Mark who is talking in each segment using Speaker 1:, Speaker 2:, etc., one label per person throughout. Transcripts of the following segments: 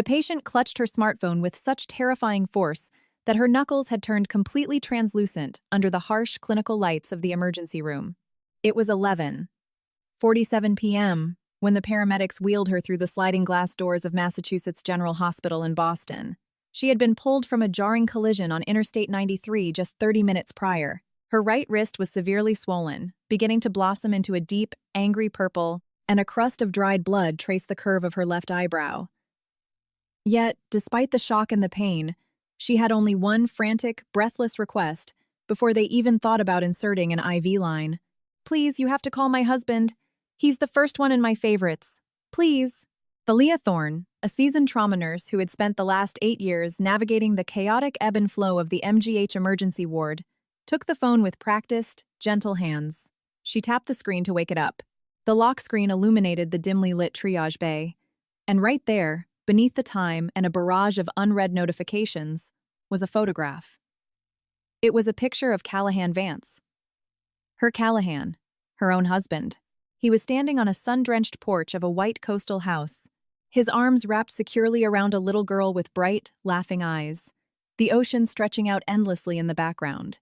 Speaker 1: The patient clutched her smartphone with such terrifying force that her knuckles had turned completely translucent under the harsh clinical lights of the emergency room. It was 11:47 p.m. when the paramedics wheeled her through the sliding glass doors of Massachusetts General Hospital in Boston. She had been pulled from a jarring collision on Interstate 93 just 30 minutes prior. Her right wrist was severely swollen, beginning to blossom into a deep, angry purple, and a crust of dried blood traced the curve of her left eyebrow. Yet, despite the shock and the pain, she had only one frantic, breathless request before they even thought about inserting an IV line. "Please, you have to call my husband. He's the first one in my favorites. Please." Thalia Thorne, a seasoned trauma nurse who had spent the last 8 years navigating the chaotic ebb and flow of the MGH emergency ward, took the phone with practiced, gentle hands. She tapped the screen to wake it up. The lock screen illuminated the dimly lit triage bay, and right there, beneath the time and a barrage of unread notifications, was a photograph. It was a picture of Callahan Vance. Her Callahan, her own husband. He was standing on a sun-drenched porch of a white coastal house, his arms wrapped securely around a little girl with bright, laughing eyes, the ocean stretching out endlessly in the background.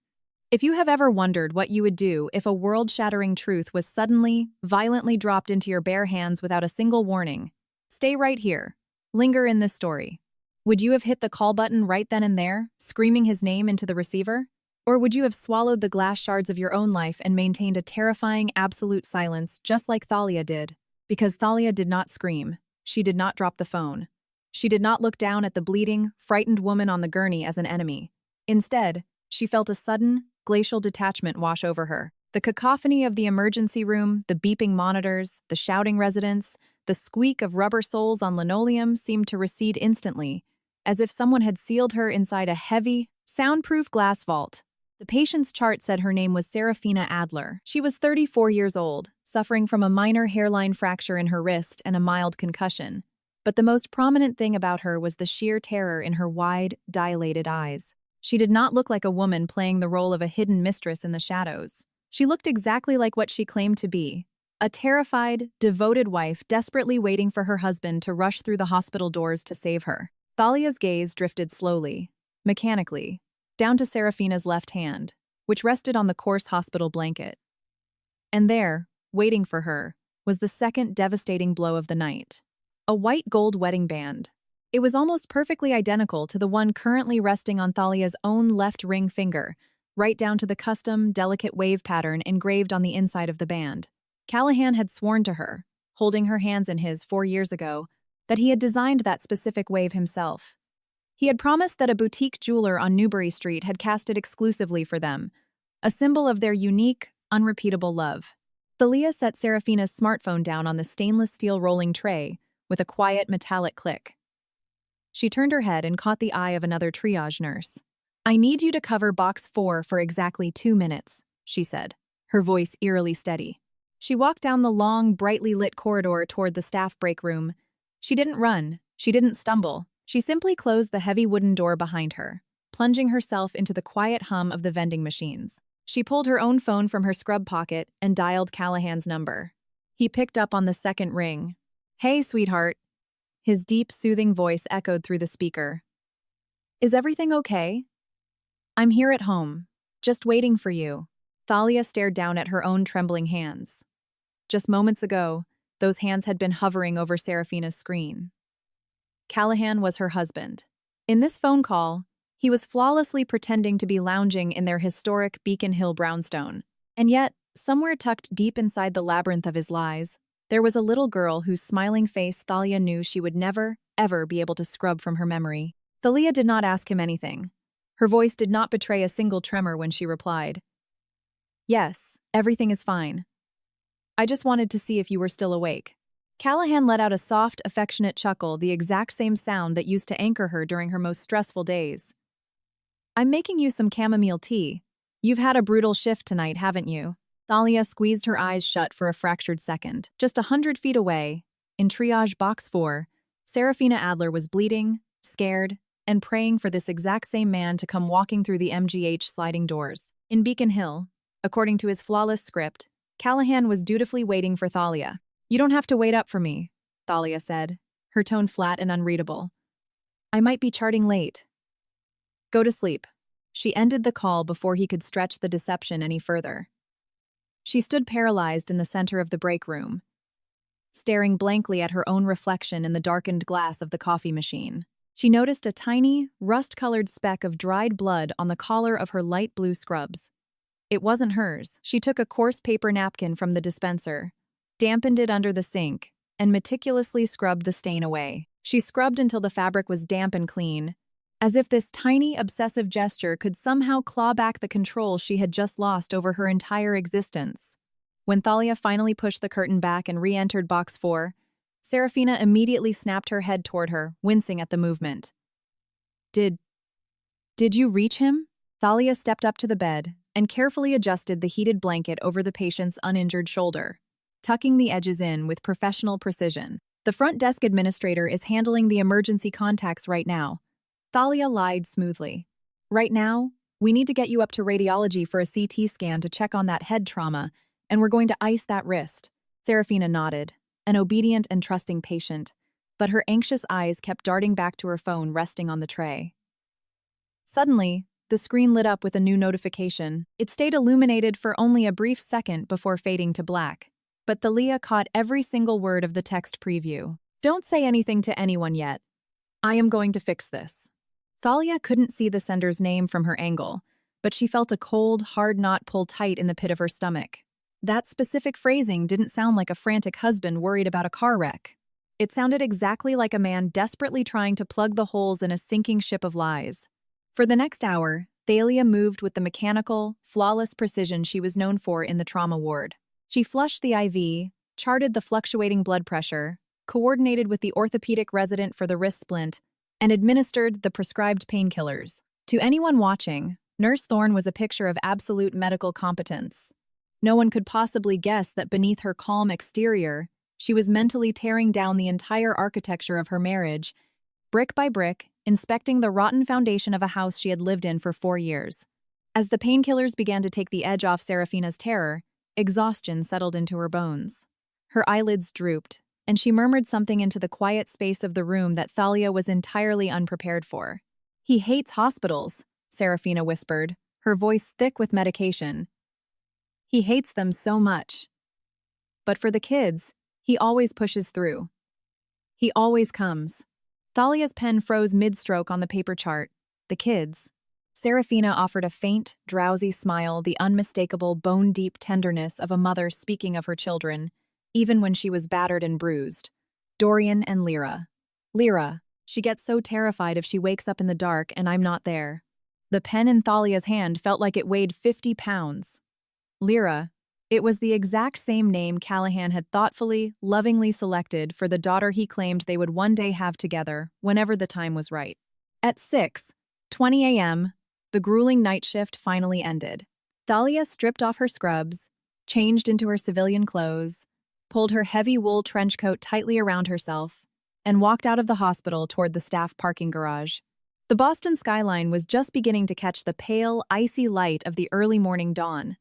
Speaker 1: If you have ever wondered what you would do if a world-shattering truth was suddenly, violently dropped into your bare hands without a single warning, stay right here. Linger in this story. Would you have hit the call button right then and there, screaming his name into the receiver? Or would you have swallowed the glass shards of your own life and maintained a terrifying, absolute silence just like Thalia did? Because Thalia did not scream. She did not drop the phone. She did not look down at the bleeding, frightened woman on the gurney as an enemy. Instead, she felt a sudden, glacial detachment wash over her. The cacophony of the emergency room, the beeping monitors, the shouting residents, the squeak of rubber soles on linoleum seemed to recede instantly, as if someone had sealed her inside a heavy, soundproof glass vault. The patient's chart said her name was Serafina Adler. She was 34 years old, suffering from a minor hairline fracture in her wrist and a mild concussion. But the most prominent thing about her was the sheer terror in her wide, dilated eyes. She did not look like a woman playing the role of a hidden mistress in the shadows. She looked exactly like what she claimed to be, a terrified, devoted wife desperately waiting for her husband to rush through the hospital doors to save her. Thalia's gaze drifted slowly, mechanically, down to Serafina's left hand, which rested on the coarse hospital blanket. And there, waiting for her, was the second devastating blow of the night. A white gold wedding band. It was almost perfectly identical to the one currently resting on Thalia's own left ring finger, right down to the custom, delicate wave pattern engraved on the inside of the band. Callahan had sworn to her, holding her hands in his 4 years ago, that he had designed that specific wave himself. He had promised that a boutique jeweler on Newbury Street had cast it exclusively for them, a symbol of their unique, unrepeatable love. Thalia set Serafina's smartphone down on the stainless steel rolling tray with a quiet metallic click. She turned her head and caught the eye of another triage nurse. "I need you to cover box 4 for exactly 2 minutes," she said, her voice eerily steady. She walked down the long, brightly lit corridor toward the staff break room. She didn't run. She didn't stumble. She simply closed the heavy wooden door behind her, plunging herself into the quiet hum of the vending machines. She pulled her own phone from her scrub pocket and dialed Callahan's number. He picked up on the second ring. "Hey, sweetheart." His deep, soothing voice echoed through the speaker. "Is everything okay?" "I'm here at home, just waiting for you." Thalia stared down at her own trembling hands. Just moments ago, those hands had been hovering over Serafina's screen. Callahan was her husband. In this phone call, he was flawlessly pretending to be lounging in their historic Beacon Hill brownstone. And yet, somewhere tucked deep inside the labyrinth of his lies, there was a little girl whose smiling face Thalia knew she would never, ever be able to scrub from her memory. Thalia did not ask him anything. Her voice did not betray a single tremor when she replied, "Yes, everything is fine. I just wanted to see if you were still awake." Callahan let out a soft, affectionate chuckle, the exact same sound that used to anchor her during her most stressful days. "I'm making you some chamomile tea. You've had a brutal shift tonight, haven't you?" Thalia squeezed her eyes shut for a fractured second. Just 100 feet away, in triage box 4, Serafina Adler was bleeding, scared, and praying for this exact same man to come walking through the MGH sliding doors. In Beacon Hill, according to his flawless script, Callahan was dutifully waiting for Thalia. "You don't have to wait up for me," Thalia said, her tone flat and unreadable. I might be charting late. Go to sleep. She ended the call before he could stretch the deception any further. She stood paralyzed in the center of the break room, staring blankly at her own reflection in the darkened glass of the coffee machine. She noticed a tiny, rust-colored speck of dried blood on the collar of her light blue scrubs. It wasn't hers. She took a coarse paper napkin from the dispenser, dampened it under the sink, and meticulously scrubbed the stain away. She scrubbed until the fabric was damp and clean, as if this tiny, obsessive gesture could somehow claw back the control she had just lost over her entire existence. When Thalia finally pushed the curtain back and re-entered box 4, Serafina immediately snapped her head toward her, wincing at the movement. Did you reach him? Thalia stepped up to the bed and carefully adjusted the heated blanket over the patient's uninjured shoulder, tucking the edges in with professional precision. The front desk administrator is handling the emergency contacts right now. Thalia lied smoothly. Right now, we need to get you up to radiology for a CT scan to check on that head trauma, and we're going to ice that wrist. Serafina nodded, an obedient and trusting patient, but her anxious eyes kept darting back to her phone resting on the tray. Suddenly, the screen lit up with a new notification. It stayed illuminated for only a brief second before fading to black. But Thalia caught every single word of the text preview. Don't say anything to anyone yet. I am going to fix this. Thalia couldn't see the sender's name from her angle, but she felt a cold, hard knot pull tight in the pit of her stomach. That specific phrasing didn't sound like a frantic husband worried about a car wreck. It sounded exactly like a man desperately trying to plug the holes in a sinking ship of lies. For the next hour, Thalia moved with the mechanical, flawless precision she was known for in the trauma ward. She flushed the IV, charted the fluctuating blood pressure, coordinated with the orthopedic resident for the wrist splint, and administered the prescribed painkillers. To anyone watching, Nurse Thorne was a picture of absolute medical competence. No one could possibly guess that beneath her calm exterior, she was mentally tearing down the entire architecture of her marriage, brick by brick, inspecting the rotten foundation of a house she had lived in for 4 years. As the painkillers began to take the edge off Serafina's terror, exhaustion settled into her bones. Her eyelids drooped, and she murmured something into the quiet space of the room that Thalia was entirely unprepared for. He hates hospitals, Serafina whispered, her voice thick with medication. He hates them so much. But for the kids, he always pushes through. He always comes. Thalia's pen froze mid-stroke on the paper chart. The kids. Serafina offered a faint, drowsy smile, the unmistakable, bone-deep tenderness of a mother speaking of her children, even when she was battered and bruised. Dorian and Lyra. Lyra. She gets so terrified if she wakes up in the dark and I'm not there. The pen in Thalia's hand felt like it weighed 50 pounds. Lyra. It was the exact same name Callahan had thoughtfully, lovingly selected for the daughter he claimed they would one day have together, whenever the time was right. At 6:20 a.m., the grueling night shift finally ended. Thalia stripped off her scrubs, changed into her civilian clothes, pulled her heavy wool trench coat tightly around herself, and walked out of the hospital toward the staff parking garage. The Boston skyline was just beginning to catch the pale, icy light of the early morning dawn.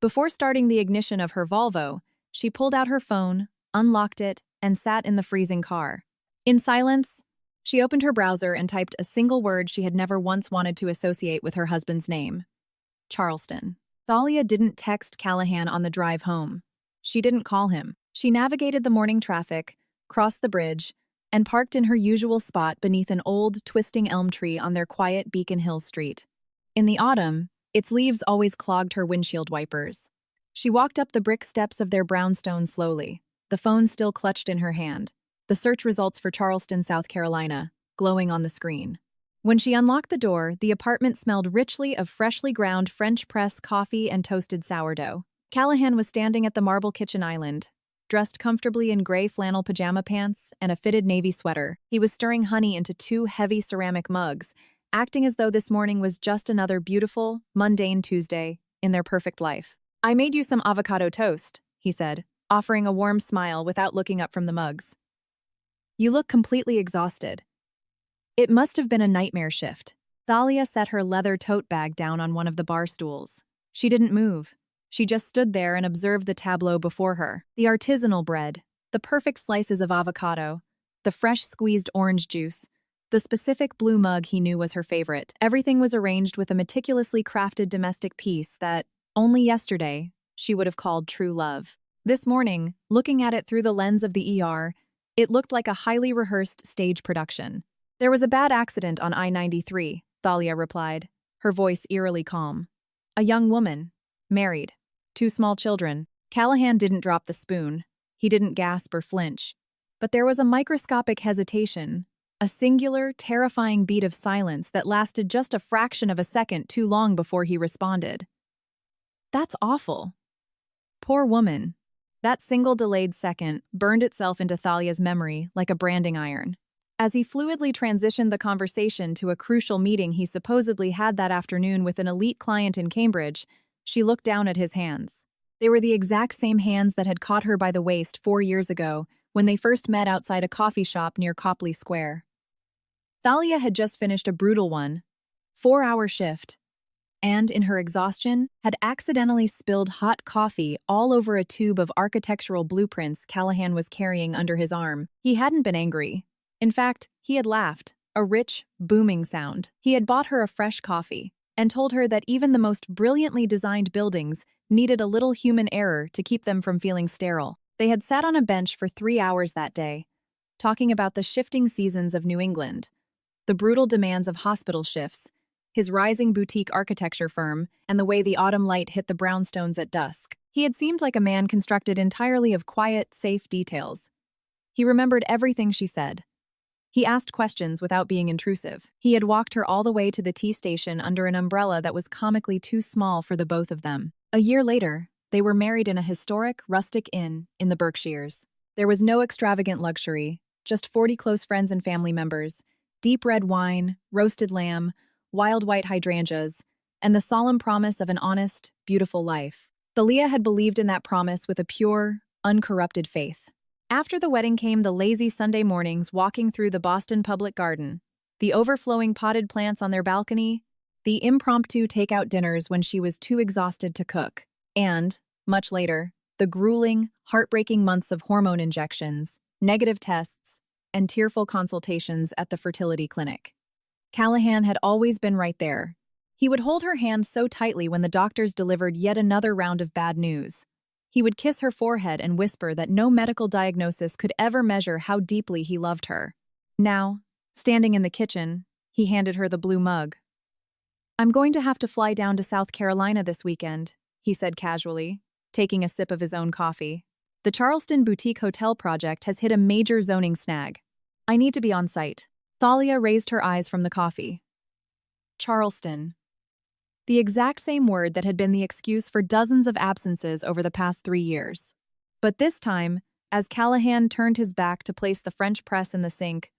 Speaker 1: Before starting the ignition of her Volvo, she pulled out her phone, unlocked it, and sat in the freezing car. In silence, she opened her browser and typed a single word she had never once wanted to associate with her husband's name: Charleston. Thalia didn't text Callahan on the drive home. She didn't call him. She navigated the morning traffic, crossed the bridge, and parked in her usual spot beneath an old, twisting elm tree on their quiet Beacon Hill street. In the autumn, its leaves always clogged her windshield wipers. She walked up the brick steps of their brownstone slowly, the phone still clutched in her hand, the search results for Charleston, South Carolina, glowing on the screen. When she unlocked the door, the apartment smelled richly of freshly ground French press coffee and toasted sourdough. Callahan was standing at the marble kitchen island, dressed comfortably in gray flannel pajama pants and a fitted navy sweater. He was stirring honey into 2 heavy ceramic mugs, acting as though this morning was just another beautiful, mundane Tuesday in their perfect life. I made you some avocado toast, he said, offering a warm smile without looking up from the mugs. You look completely exhausted. It must have been a nightmare shift. Thalia set her leather tote bag down on one of the bar stools. She didn't move. She just stood there and observed the tableau before her. The artisanal bread, the perfect slices of avocado, the fresh squeezed orange juice, The specific blue mug he knew was her favorite. Everything was arranged with a meticulously crafted domestic piece that, only yesterday, she would have called true love. This morning, looking at it through the lens of the ER, it looked like a highly rehearsed stage production. There was a bad accident on I-93, Thalia replied, her voice eerily calm. A young woman, married, 2 small children. Callahan didn't drop the spoon. He didn't gasp or flinch. But there was a microscopic hesitation, a singular, terrifying beat of silence that lasted just a fraction of a second too long before he responded. That's awful. Poor woman. That single delayed second burned itself into Thalia's memory like a branding iron. As he fluidly transitioned the conversation to a crucial meeting he supposedly had that afternoon with an elite client in Cambridge, she looked down at his hands. They were the exact same hands that had caught her by the waist 4 years ago when they first met outside a coffee shop near Copley Square. Thalia had just finished a brutal 4-hour shift, and, in her exhaustion, had accidentally spilled hot coffee all over a tube of architectural blueprints Callahan was carrying under his arm. He hadn't been angry. In fact, he had laughed, a rich, booming sound. He had bought her a fresh coffee and told her that even the most brilliantly designed buildings needed a little human error to keep them from feeling sterile. They had sat on a bench for 3 hours that day, talking about the shifting seasons of New England, the brutal demands of hospital shifts, his rising boutique architecture firm, and the way the autumn light hit the brownstones at dusk. He had seemed like a man constructed entirely of quiet, safe details. He remembered everything she said. He asked questions without being intrusive. He had walked her all the way to the tea station under an umbrella that was comically too small for the both of them. A year later, they were married in a historic, rustic inn in the Berkshires. There was no extravagant luxury, just 40 close friends and family members, deep red wine, roasted lamb, wild white hydrangeas, and the solemn promise of an honest, beautiful life. Thalia had believed in that promise with a pure, uncorrupted faith. After the wedding came the lazy Sunday mornings walking through the Boston Public Garden, the overflowing potted plants on their balcony, the impromptu takeout dinners when she was too exhausted to cook, and, much later, the grueling, heartbreaking months of hormone injections, negative tests, and tearful consultations at the fertility clinic. Callahan had always been right there. He would hold her hand so tightly when the doctors delivered yet another round of bad news. He would kiss her forehead and whisper that no medical diagnosis could ever measure how deeply he loved her. Now, standing in the kitchen, he handed her the blue mug. "I'm going to have to fly down to South Carolina this weekend," he said casually, taking a sip of his own coffee. "The Charleston Boutique Hotel project has hit a major zoning snag. I need to be on site." Thalia raised her eyes from the coffee. Charleston. The exact same word that had been the excuse for dozens of absences over the past 3 years. But this time, as Callahan turned his back to place the French press in the sink,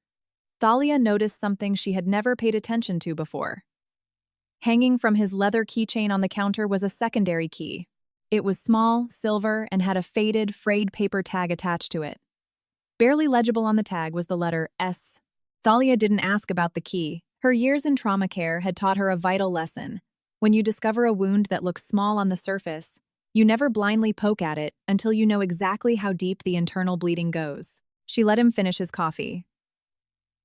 Speaker 1: Thalia noticed something she had never paid attention to before. Hanging from his leather keychain on the counter was a secondary key. It was small, silver, and had a faded, frayed paper tag attached to it. Barely legible on the tag was the letter S. Thalia didn't ask about the key. Her years in trauma care had taught her a vital lesson. When you discover a wound that looks small on the surface, you never blindly poke at it until you know exactly how deep the internal bleeding goes. She let him finish his coffee.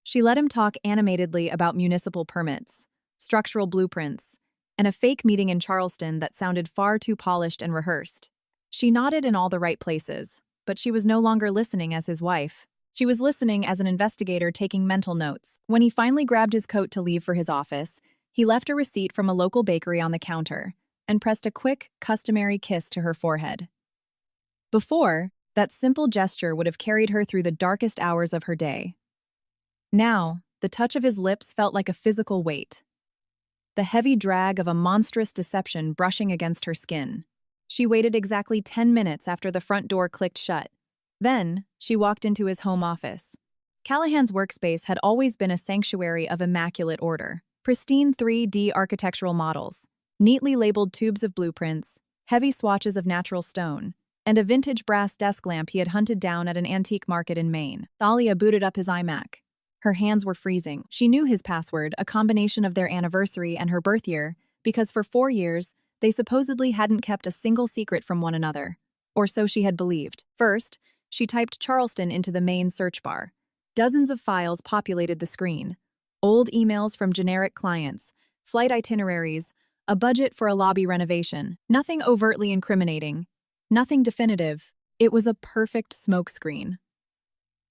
Speaker 1: She let him talk animatedly about municipal permits, structural blueprints, and a fake meeting in Charleston that sounded far too polished and rehearsed. She nodded in all the right places, but she was no longer listening as his wife. She was listening as an investigator taking mental notes. When he finally grabbed his coat to leave for his office, he left a receipt from a local bakery on the counter and pressed a quick, customary kiss to her forehead. Before, that simple gesture would have carried her through the darkest hours of her day. Now, the touch of his lips felt like a physical weight, the heavy drag of a monstrous deception brushing against her skin. She waited exactly 10 minutes after the front door clicked shut. Then, she walked into his home office. Callahan's workspace had always been a sanctuary of immaculate order. Pristine 3D architectural models, neatly labeled tubes of blueprints, heavy swatches of natural stone, and a vintage brass desk lamp he had hunted down at an antique market in Maine. Thalia booted up his iMac. Her hands were freezing. She knew his password, a combination of their anniversary and her birth year, because for 4 years, they supposedly hadn't kept a single secret from one another. Or so she had believed. First, she typed Charleston into the main search bar. Dozens of files populated the screen. Old emails from generic clients, flight itineraries, a budget for a lobby renovation. Nothing overtly incriminating. Nothing definitive. It was a perfect smokescreen.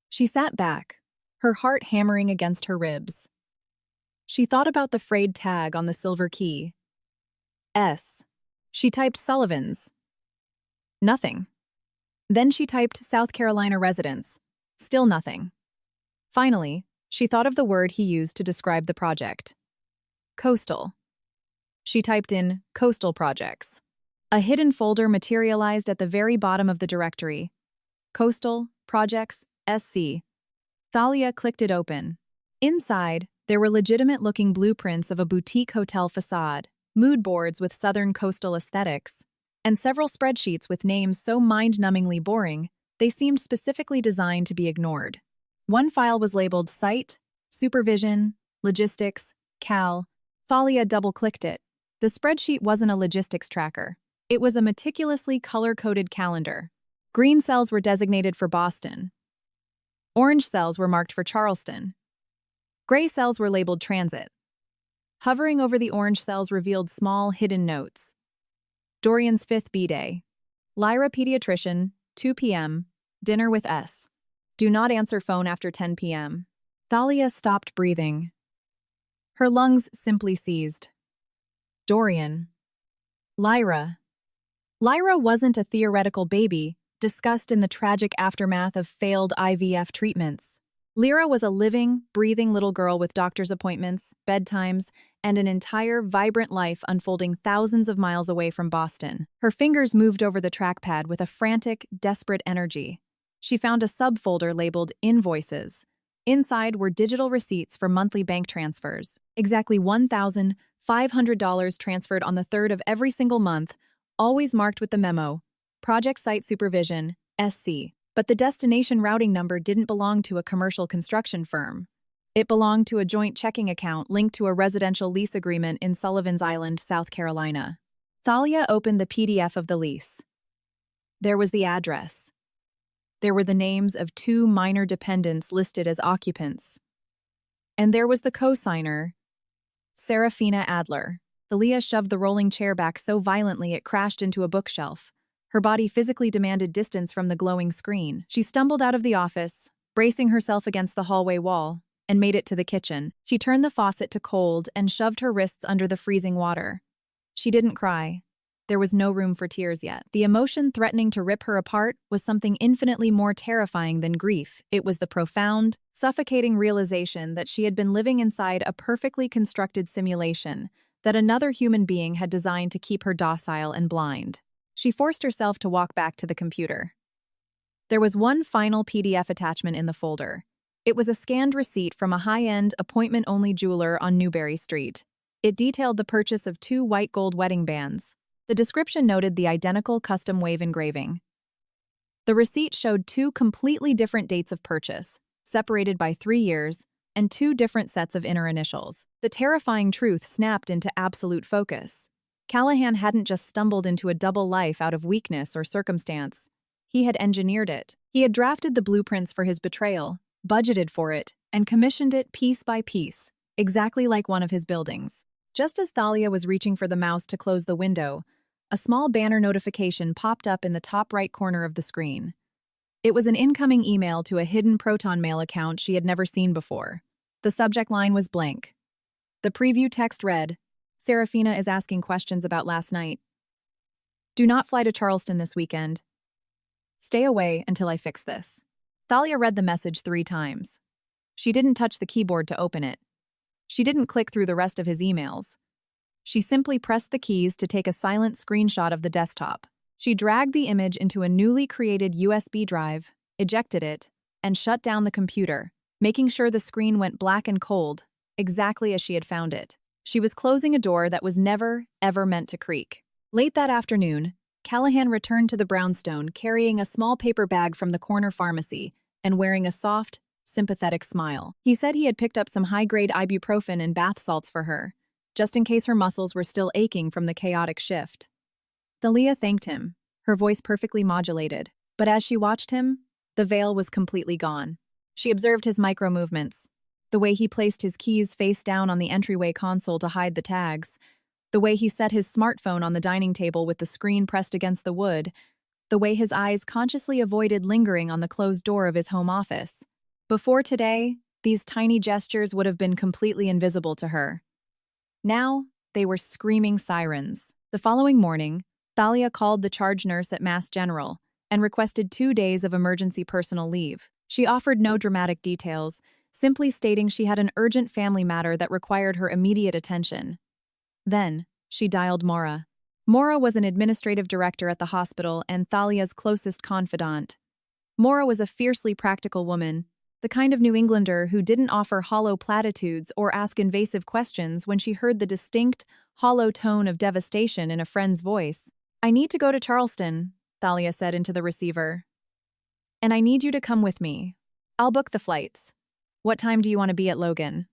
Speaker 1: She sat back, her heart hammering against her ribs. She thought about the frayed tag on the silver key. S. She typed Sullivan's. Nothing. Then she typed South Carolina residence. Still nothing. Finally, she thought of the word he used to describe the project. Coastal. She typed in Coastal Projects. A hidden folder materialized at the very bottom of the directory. Coastal Projects SC. Thalia clicked it open. Inside, there were legitimate-looking blueprints of a boutique hotel facade, mood boards with southern coastal aesthetics, and several spreadsheets with names so mind-numbingly boring, they seemed specifically designed to be ignored. One file was labeled Site, Supervision, Logistics, Cal. Thalia double-clicked it. The spreadsheet wasn't a logistics tracker. It was a meticulously color-coded calendar. Green cells were designated for Boston. Orange cells were marked for Charleston. Gray cells were labeled Transit. Hovering over the orange cells revealed small, hidden notes. Dorian's 5th B-Day. Lyra Pediatrician, 2 p.m., dinner with S. Do not answer phone after 10 p.m. Thalia stopped breathing. Her lungs simply seized. Dorian. Lyra. Lyra wasn't a theoretical baby, discussed in the tragic aftermath of failed IVF treatments. Lyra was a living, breathing little girl with doctor's appointments, bedtimes, and an entire, vibrant life unfolding thousands of miles away from Boston. Her fingers moved over the trackpad with a frantic, desperate energy. She found a subfolder labeled Invoices. Inside were digital receipts for monthly bank transfers. Exactly $1,500 transferred on the 3rd of every single month, always marked with the memo, Project Site Supervision, SC. But the destination routing number didn't belong to a commercial construction firm. It belonged to a joint checking account linked to a residential lease agreement in Sullivan's Island, South Carolina. Thalia opened the PDF of the lease. There was the address. There were the names of 2 minor dependents listed as occupants. And there was the co-signer, Serafina Adler. Thalia shoved the rolling chair back so violently it crashed into a bookshelf. Her body physically demanded distance from the glowing screen. She stumbled out of the office, bracing herself against the hallway wall, and made it to the kitchen. She turned the faucet to cold and shoved her wrists under the freezing water. She didn't cry. There was no room for tears yet. The emotion threatening to rip her apart was something infinitely more terrifying than grief. It was the profound, suffocating realization that she had been living inside a perfectly constructed simulation that another human being had designed to keep her docile and blind. She forced herself to walk back to the computer. There was one final PDF attachment in the folder. It was a scanned receipt from a high-end, appointment-only jeweler on Newberry Street. It detailed the purchase of 2 white gold wedding bands. The description noted the identical custom wave engraving. The receipt showed 2 completely different dates of purchase, separated by 3 years, and 2 different sets of inner initials. The terrifying truth snapped into absolute focus. Callahan hadn't just stumbled into a double life out of weakness or circumstance. He had engineered it. He had drafted the blueprints for his betrayal, budgeted for it, and commissioned it piece by piece, exactly like one of his buildings. Just as Thalia was reaching for the mouse to close the window, a small banner notification popped up in the top right corner of the screen. It was an incoming email to a hidden Proton Mail account she had never seen before. The subject line was blank. The preview text read, Serafina is asking questions about last night. Do not fly to Charleston this weekend. Stay away until I fix this. Thalia read the message 3 times. She didn't touch the keyboard to open it. She didn't click through the rest of his emails. She simply pressed the keys to take a silent screenshot of the desktop. She dragged the image into a newly created USB drive, ejected it, and shut down the computer, making sure the screen went black and cold, exactly as she had found it. She was closing a door that was never, ever meant to creak. Late that afternoon, Callahan returned to the brownstone carrying a small paper bag from the corner pharmacy and wearing a soft, sympathetic smile. He said he had picked up some high-grade ibuprofen and bath salts for her, just in case her muscles were still aching from the chaotic shift. Thalia thanked him, her voice perfectly modulated, but as she watched him, the veil was completely gone. She observed his micro-movements, The way he placed his keys face down on the entryway console to hide the tags. The way he set his smartphone on the dining table with the screen pressed against the wood. The way his eyes consciously avoided lingering on the closed door of his home office. Before today, these tiny gestures would have been completely invisible to her. Now, they were screaming sirens. The following morning, Thalia called the charge nurse at Mass General and requested 2 days of emergency personal leave. She offered no dramatic details, simply stating she had an urgent family matter that required her immediate attention. Then, she dialed Maura. Maura was an administrative director at the hospital and Thalia's closest confidant. Maura was a fiercely practical woman, the kind of New Englander who didn't offer hollow platitudes or ask invasive questions when she heard the distinct, hollow tone of devastation in a friend's voice. "I need to go to Charleston," Thalia said into the receiver. "And I need you to come with me. I'll book the flights. What time do you want to be at Logan?"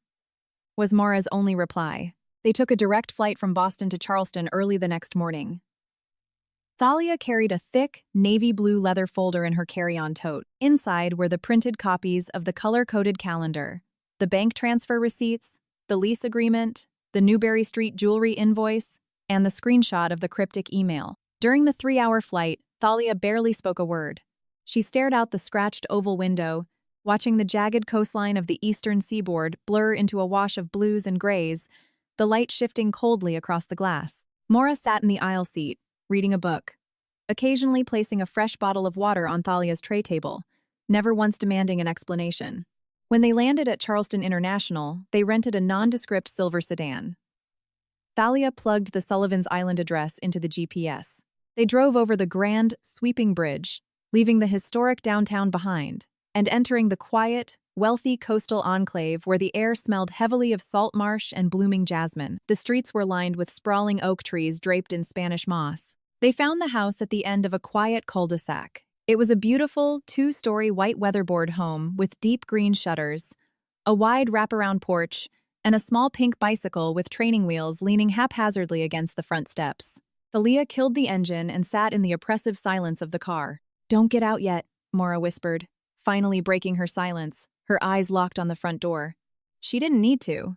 Speaker 1: Was Maura's only reply. They took a direct flight from Boston to Charleston early the next morning. Thalia carried a thick, navy blue leather folder in her carry-on tote. Inside were the printed copies of the color-coded calendar, the bank transfer receipts, the lease agreement, the Newberry Street jewelry invoice, and the screenshot of the cryptic email. During the 3-hour flight, Thalia barely spoke a word. She stared out the scratched oval window, watching the jagged coastline of the eastern seaboard blur into a wash of blues and grays, the light shifting coldly across the glass. Maura sat in the aisle seat, reading a book, occasionally placing a fresh bottle of water on Thalia's tray table, never once demanding an explanation. When they landed at Charleston International, they rented a nondescript silver sedan. Thalia plugged the Sullivan's Island address into the GPS. They drove over the grand, sweeping bridge, leaving the historic downtown behind, and entering the quiet, wealthy coastal enclave where the air smelled heavily of salt marsh and blooming jasmine. The streets were lined with sprawling oak trees draped in Spanish moss. They found the house at the end of a quiet cul-de-sac. It was a beautiful, 2-story white weatherboard home with deep green shutters, a wide wraparound porch, and a small pink bicycle with training wheels leaning haphazardly against the front steps. Thalia killed the engine and sat in the oppressive silence of the car. "Don't get out yet," Maura whispered, finally breaking her silence, her eyes locked on the front door. She didn't need to.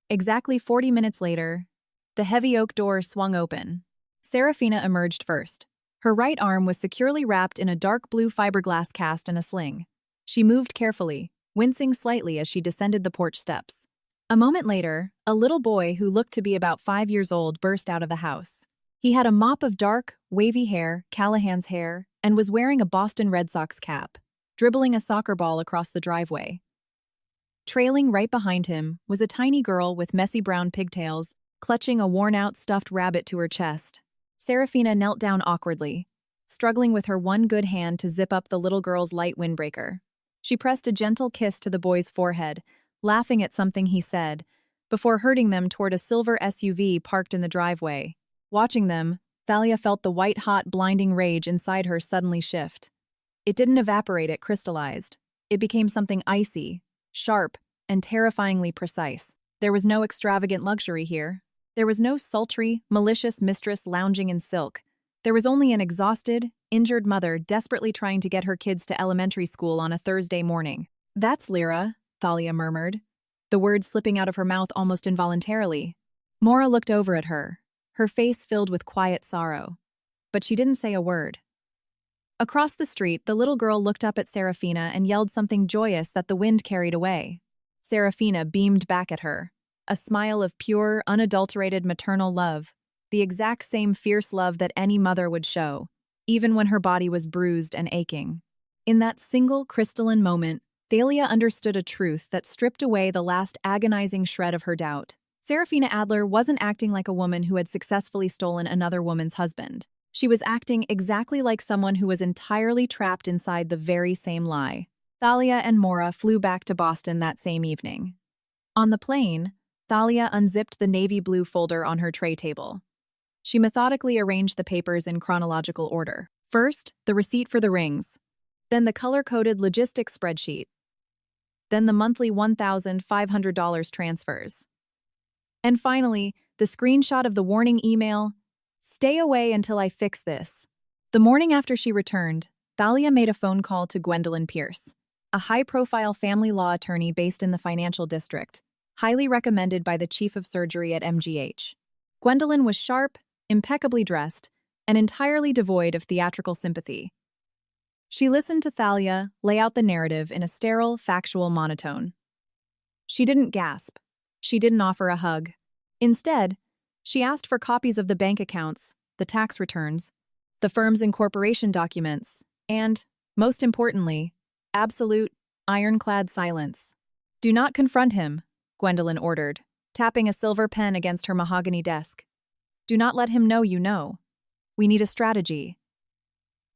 Speaker 1: Exactly 40 minutes later, the heavy oak door swung open. Serafina emerged first. Her right arm was securely wrapped in a dark blue fiberglass cast and a sling. She moved carefully, wincing slightly as she descended the porch steps. A moment later, a little boy who looked to be about 5 years old burst out of the house. He had a mop of dark, wavy hair, Callahan's hair, and was wearing a Boston Red Sox cap, dribbling a soccer ball across the driveway. Trailing right behind him was a tiny girl with messy brown pigtails, clutching a worn-out stuffed rabbit to her chest. Serafina knelt down awkwardly, struggling with her one good hand to zip up the little girl's light windbreaker. She pressed a gentle kiss to the boy's forehead, laughing at something he said, before herding them toward a silver SUV parked in the driveway. Watching them, Thalia felt the white-hot, blinding rage inside her suddenly shift. It didn't evaporate, it crystallized. It became something icy, sharp, and terrifyingly precise. There was no extravagant luxury here. There was no sultry, malicious mistress lounging in silk. There was only an exhausted, injured mother desperately trying to get her kids to elementary school on a Thursday morning. "That's Lyra," Thalia murmured, the words slipping out of her mouth almost involuntarily. Maura looked over at her, her face filled with quiet sorrow. But she didn't say a word. Across the street, the little girl looked up at Serafina and yelled something joyous that the wind carried away. Serafina beamed back at her, a smile of pure, unadulterated maternal love, the exact same fierce love that any mother would show, even when her body was bruised and aching. In that single crystalline moment, Thalia understood a truth that stripped away the last agonizing shred of her doubt. Serafina Adler wasn't acting like a woman who had successfully stolen another woman's husband. She was acting exactly like someone who was entirely trapped inside the very same lie. Thalia and Maura flew back to Boston that same evening. On the plane, Thalia unzipped the navy blue folder on her tray table. She methodically arranged the papers in chronological order. First, the receipt for the rings, then the color-coded logistics spreadsheet, then the monthly $1,500 transfers. And finally, the screenshot of the warning email, "Stay away until I fix this." The morning after she returned, Thalia made a phone call to Gwendolyn Pierce. a high-profile family law attorney based in the financial district, highly recommended by the chief of surgery at MGH. Gwendolyn was sharp, impeccably dressed, and entirely devoid of theatrical sympathy. She listened to Thalia lay out the narrative in a sterile, factual monotone. She didn't gasp. She didn't offer a hug. Instead, she asked for copies of the bank accounts, the tax returns, the firm's incorporation documents, and, most importantly, absolute, ironclad silence. "Do not confront him," Gwendolyn ordered, tapping a silver pen against her mahogany desk. "Do not let him know you know. We need a strategy.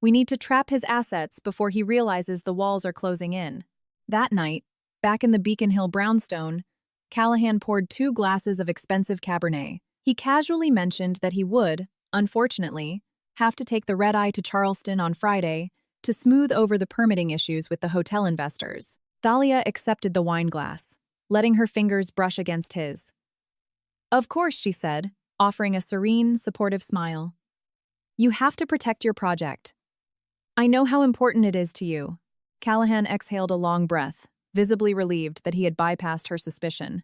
Speaker 1: We need to trap his assets before he realizes the walls are closing in." That night, back in the Beacon Hill brownstone, Callahan poured 2 glasses of expensive Cabernet. He casually mentioned that he would, unfortunately, have to take the red-eye to Charleston on Friday to smooth over the permitting issues with the hotel investors. Thalia accepted the wine glass, letting her fingers brush against his. "Of course," she said, offering a serene, supportive smile. "You have to protect your project. I know how important it is to you." Callahan exhaled a long breath, visibly relieved that he had bypassed her suspicion.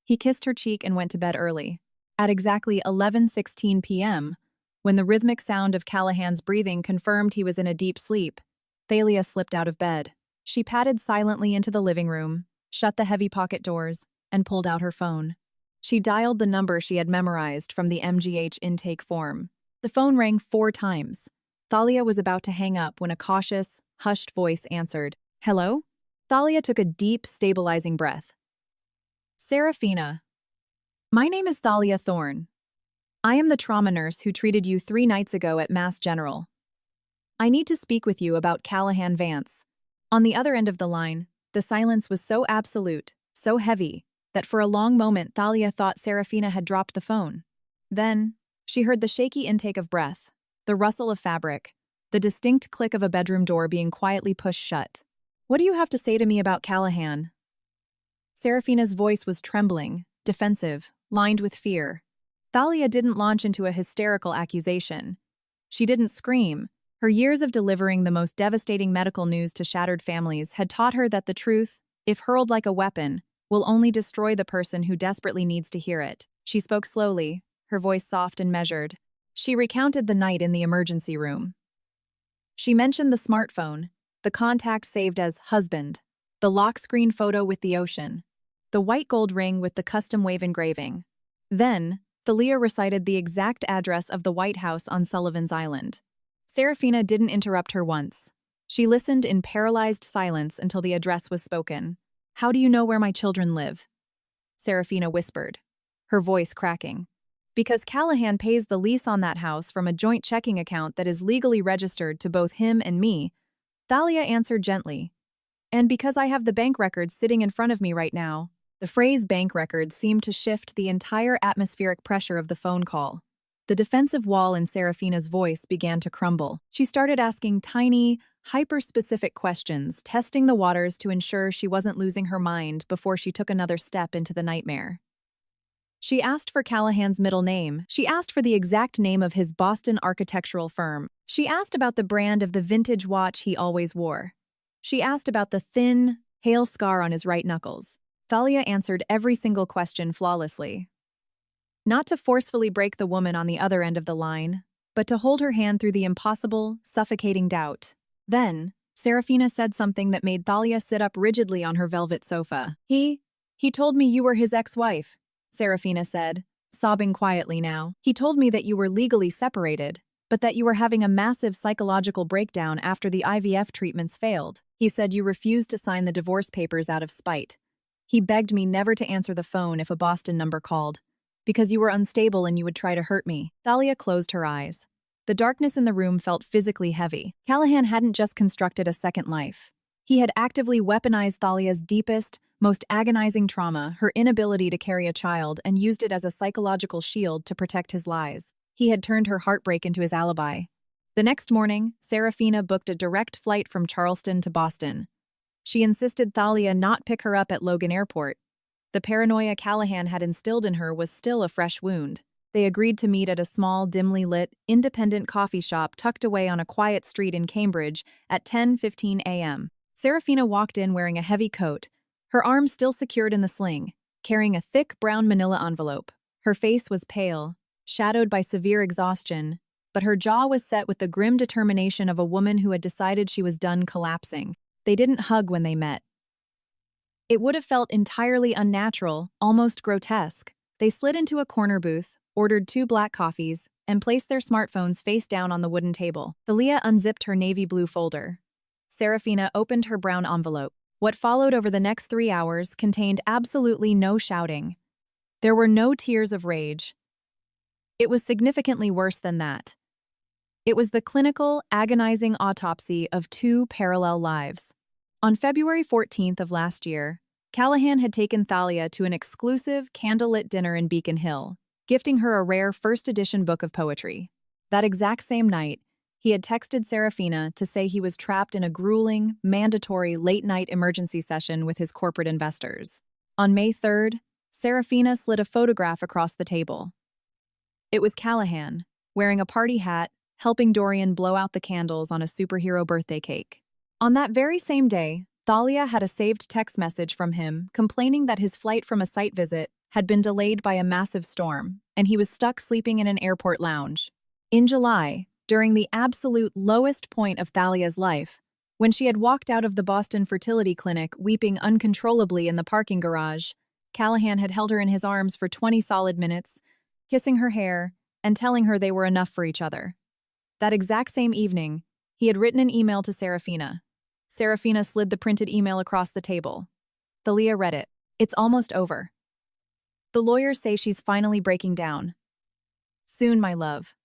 Speaker 1: He kissed her cheek and went to bed early. At exactly 11:16 p.m., when the rhythmic sound of Callahan's breathing confirmed he was in a deep sleep, Thalia slipped out of bed. She padded silently into the living room, shut the heavy pocket doors, and pulled out her phone. She dialed the number she had memorized from the MGH intake form. The phone rang 4 times. Thalia was about to hang up when a cautious, hushed voice answered. "Hello?" Thalia took a deep, stabilizing breath. "Serafina. My name is Thalia Thorne. I am the trauma nurse who treated you 3 nights ago at Mass General. I need to speak with you about Callahan Vance." On the other end of the line, the silence was so absolute, so heavy, that for a long moment Thalia thought Serafina had dropped the phone. Then, she heard the shaky intake of breath, the rustle of fabric, the distinct click of a bedroom door being quietly pushed shut. "What do you have to say to me about Callahan?" Serafina's voice was trembling, defensive, lined with fear. Thalia didn't launch into a hysterical accusation. She didn't scream. Her years of delivering the most devastating medical news to shattered families had taught her that the truth, if hurled like a weapon, will only destroy the person who desperately needs to hear it. She spoke slowly, her voice soft and measured. She recounted the night in the emergency room. She mentioned the smartphone, the contact saved as husband, the lock screen photo with the ocean, the white gold ring with the custom wave engraving. Then, Thalia recited the exact address of the White House on Sullivan's Island. Serafina didn't interrupt her once. She listened in paralyzed silence until the address was spoken. "How do you know where my children live?" Serafina whispered, her voice cracking. "Because Callahan pays the lease on that house from a joint checking account that is legally registered to both him and me," Thalia answered gently. "And because I have the bank records sitting in front of me right now." The phrase bank records seemed to shift the entire atmospheric pressure of the phone call. The defensive wall in Serafina's voice began to crumble. She started asking tiny, hyper-specific questions, testing the waters to ensure she wasn't losing her mind before she took another step into the nightmare. She asked for Callahan's middle name. She asked for the exact name of his Boston architectural firm. She asked about the brand of the vintage watch he always wore. She asked about the thin, pale scar on his right knuckles. Thalia answered every single question flawlessly. Not to forcefully break the woman on the other end of the line, but to hold her hand through the impossible, suffocating doubt. Then, Serafina said something that made Thalia sit up rigidly on her velvet sofa. He told me you were his ex-wife," Serafina said, sobbing quietly now. "He told me that you were legally separated, but that you were having a massive psychological breakdown after the IVF treatments failed. He said you refused to sign the divorce papers out of spite. He begged me never to answer the phone if a Boston number called, because you were unstable and you would try to hurt me." Thalia closed her eyes. The darkness in the room felt physically heavy. Callahan hadn't just constructed a second life. He had actively weaponized Thalia's deepest, most agonizing trauma, her inability to carry a child, and used it as a psychological shield to protect his lies. He had turned her heartbreak into his alibi. The next morning, Serafina booked a direct flight from Charleston to Boston. She insisted Thalia not pick her up at Logan Airport. The paranoia Callahan had instilled in her was still a fresh wound. They agreed to meet at a small, dimly lit, independent coffee shop tucked away on a quiet street in Cambridge at 10:15 a.m. Serafina walked in wearing a heavy coat, her arms still secured in the sling, carrying a thick brown manila envelope. Her face was pale, shadowed by severe exhaustion, but her jaw was set with the grim determination of a woman who had decided she was done collapsing. They didn't hug when they met. It would have felt entirely unnatural, almost grotesque. They slid into a corner booth, ordered 2 black coffees, and placed their smartphones face down on the wooden table. Thalia unzipped her navy blue folder. Serafina opened her brown envelope. What followed over the next 3 hours contained absolutely no shouting. There were no tears of rage. It was significantly worse than that. It was the clinical, agonizing autopsy of 2 parallel lives. On February 14th of last year, Callahan had taken Thalia to an exclusive, candlelit dinner in Beacon Hill, gifting her a rare first-edition book of poetry. That exact same night, he had texted Serafina to say he was trapped in a grueling, mandatory late-night emergency session with his corporate investors. On May 3rd, Serafina slid a photograph across the table. It was Callahan, wearing a party hat, helping Dorian blow out the candles on a superhero birthday cake. On that very same day, Thalia had a saved text message from him complaining that his flight from a site visit had been delayed by a massive storm, and he was stuck sleeping in an airport lounge. In July, during the absolute lowest point of Thalia's life, when she had walked out of the Boston fertility clinic weeping uncontrollably in the parking garage, Callahan had held her in his arms for 20 solid minutes, kissing her hair and telling her they were enough for each other. That exact same evening, he had written an email to Serafina. Serafina slid the printed email across the table. Thalia read it. It's almost over. The lawyers say she's finally breaking down. Soon, my love.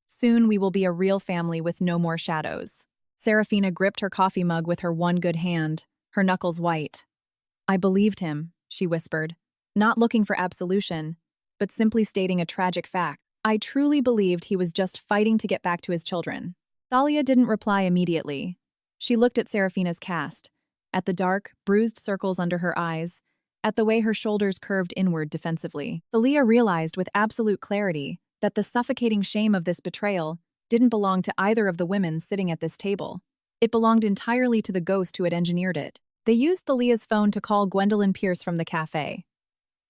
Speaker 1: Soon we will be a real family with no more shadows. Serafina gripped her coffee mug with her one good hand, her knuckles white. I believed him, she whispered, not looking for absolution, but simply stating a tragic fact. I truly believed he was just fighting to get back to his children. Thalia didn't reply immediately. She looked at Serafina's cast, at the dark, bruised circles under her eyes, at the way her shoulders curved inward defensively. Thalia realized with absolute clarity that the suffocating shame of this betrayal didn't belong to either of the women sitting at this table. It belonged entirely to the ghost who had engineered it. They used Thalia's phone to call Gwendolyn Pierce from the cafe.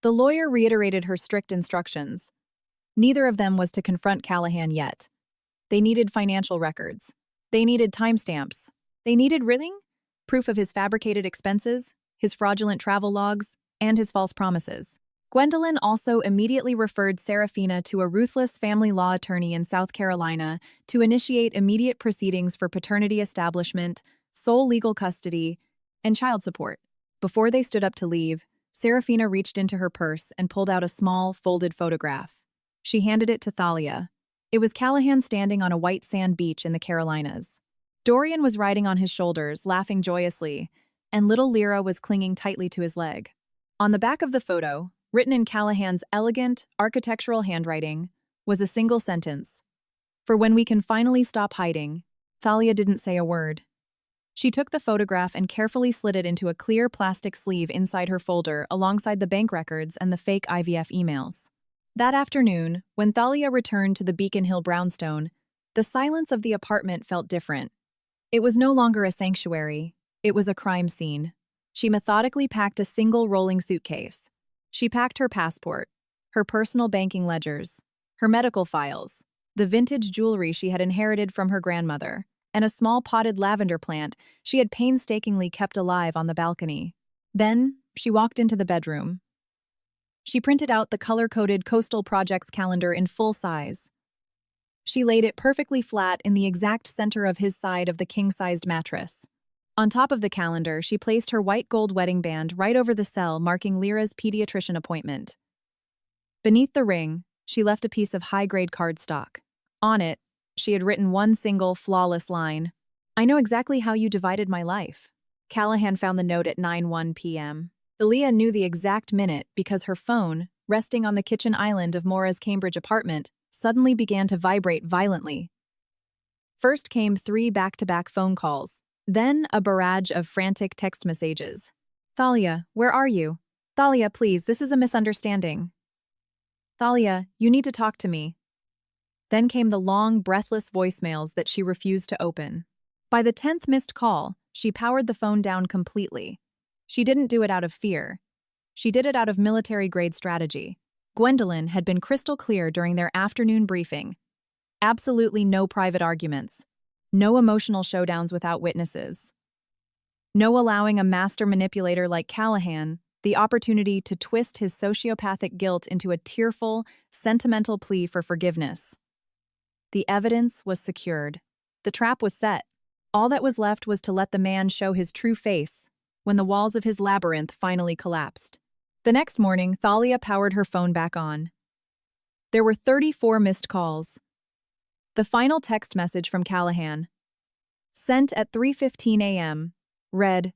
Speaker 1: The lawyer reiterated her strict instructions. Neither of them was to confront Callahan yet. They needed financial records. They needed timestamps. They needed proof of his fabricated expenses, his fraudulent travel logs, and his false promises. Gwendolyn also immediately referred Serafina to a ruthless family law attorney in South Carolina to initiate immediate proceedings for paternity establishment, sole legal custody, and child support. Before they stood up to leave, Serafina reached into her purse and pulled out a small, folded photograph. She handed it to Thalia. It was Callahan standing on a white sand beach in the Carolinas. Dorian was riding on his shoulders, laughing joyously, and little Lyra was clinging tightly to his leg. On the back of the photo, written in Callahan's elegant, architectural handwriting, was a single sentence. For when we can finally stop hiding. Thalia didn't say a word. She took the photograph and carefully slid it into a clear plastic sleeve inside her folder alongside the bank records and the fake IVF emails. That afternoon, when Thalia returned to the Beacon Hill brownstone, the silence of the apartment felt different. It was no longer a sanctuary. It was a crime scene. She methodically packed a single rolling suitcase. She packed her passport, her personal banking ledgers, her medical files, the vintage jewelry she had inherited from her grandmother, and a small potted lavender plant she had painstakingly kept alive on the balcony. Then, she walked into the bedroom. She printed out the color-coded Coastal Projects calendar in full size. She laid it perfectly flat in the exact center of his side of the king-sized mattress. On top of the calendar, she placed her white gold wedding band right over the cell marking Lyra's pediatrician appointment. Beneath the ring, she left a piece of high-grade cardstock. On it, she had written one single, flawless line. I know exactly how you divided my life. Callahan found the note at 9:01 p.m. Thalia knew the exact minute because her phone, resting on the kitchen island of Mora's Cambridge apartment, suddenly began to vibrate violently. First came 3 back-to-back phone calls, then a barrage of frantic text messages. Thalia, where are you? Thalia, please, this is a misunderstanding. Thalia, you need to talk to me. Then came the long, breathless voicemails that she refused to open. By the 10th missed call, She powered the phone down completely. She didn't do it out of fear. She did it out of military-grade strategy. Gwendolyn had been crystal clear during their afternoon briefing. Absolutely no private arguments. No emotional showdowns without witnesses. No allowing a master manipulator like Callahan the opportunity to twist his sociopathic guilt into a tearful, sentimental plea for forgiveness. The evidence was secured. The trap was set. All that was left was to let the man show his true face when the walls of his labyrinth finally collapsed. The next morning, Thalia powered her phone back on. There were 34 missed calls. The final text message from Callahan, sent at 3:15 a.m., read,